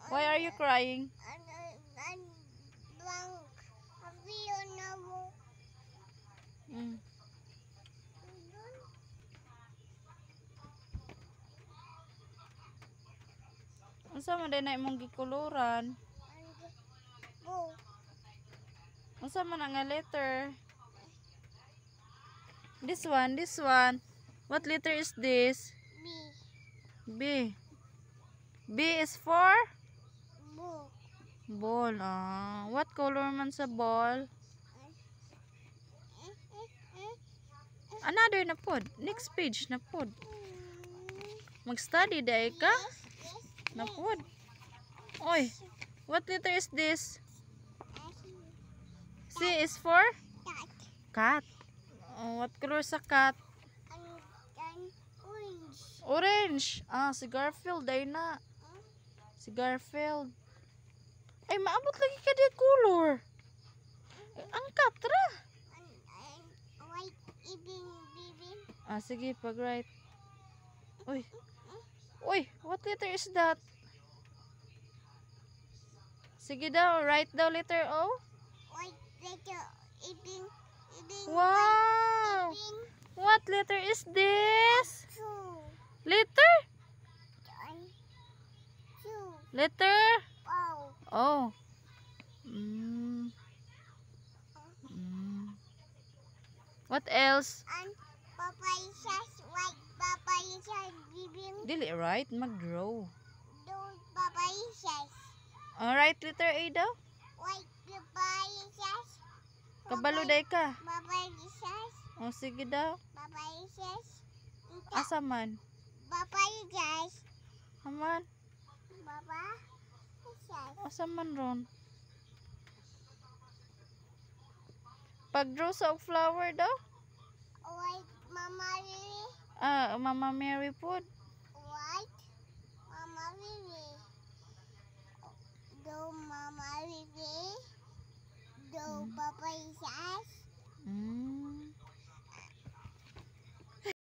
Why are you crying? Mm. Unsa man day na imong gikuluran? Unsa man nga letter? This one, this one. What letter is this? B. B is for ball. What color man sa ball? Another na pod. Next page na pod. Mag-study day ka? Na pod. Oy, what letter is this? C is for cat. What color sa cat? Orange. Si Garfield day na. Si Garfield. Ay, maabot lagi ka di color. Ang cat ra. Sige, pag-write. Uy. Uy, what letter is that? Sige daw, write daw letter O. Wow! What letter is this? Letter? Letter? Oh. What else? Dili, right? Mag-draw. Alright, letter A daw. Kabalo day ka. Sige daw. Asa man? Aman. Asa man ron? Pag-draw sa flower daw? Mama Mary food.